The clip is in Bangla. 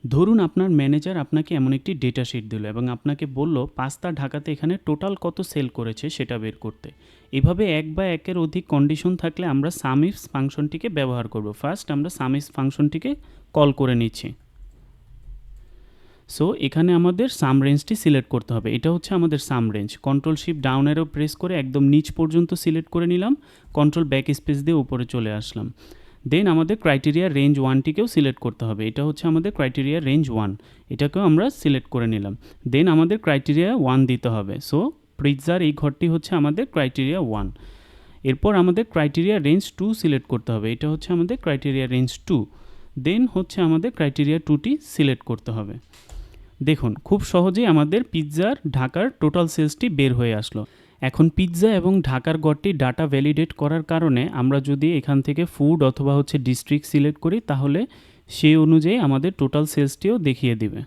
ধরুন আপনার ম্যানেজার আপনাকে এমন একটি ডেটা শিট দিল এবং আপনাকে বলল পাস্তা ঢাকাতে এখানে টোটাল কত সেল করেছে সেটা বের করতে। এভাবে এক বা একের অধিক কন্ডিশন থাকলে আমরা সাম ইফস ফাংশনটিকে ব্যবহার করব। ফার্স্ট আমরা সাম ইফস ফাংশনটিকে কল করে নিচ্ছি। সো এখানে আমাদের সাম রেঞ্জটি সিলেক্ট করতে হবে। এটা হচ্ছে আমাদের সাম range. Control shift down arrow press করে একদম নিচ পর্যন্ত সিলেক্ট করে নিলাম, কন্ট্রোল ব্যাক স্পেস দিয়ে উপরে চলে আসলাম। দেন আমাদের ক্রাইটেরিয়া রেঞ্জ ওয়ানটিকেও সিলেক্ট করতে হবে। এটা হচ্ছে আমাদের ক্রাইটেরিয়া রেঞ্জ ওয়ান, এটাকেও আমরা সিলেক্ট করে নিলাম। দেন আমাদের ক্রাইটেরিয়া ওয়ান দিতে হবে। সো পিৎজার এই ঘরটি হচ্ছে আমাদের ক্রাইটেরিয়া ওয়ান। এরপর আমাদের ক্রাইটেরিয়া রেঞ্জ টু সিলেক্ট করতে হবে। এটা হচ্ছে আমাদের ক্রাইটেরিয়া রেঞ্জ টু। দেন হচ্ছে আমাদের ক্রাইটেরিয়া টুটি সিলেক্ট করতে হবে। দেখুন খুব সহজেই আমাদের পিৎজার ঢাকার টোটাল সেলসটি বের হয়ে আসলো। এখন পিৎজা এবং ঢাকার গড়টি ডাটা ভ্যালিডেট করার কারণে আমরা যদি এখান থেকে ফুড অথবা হচ্ছে ডিস্ট্রিক্ট সিলেক্ট করি তাহলে সেই অনুযায়ী আমাদের টোটাল সেলসটিও দেখিয়ে দিবে।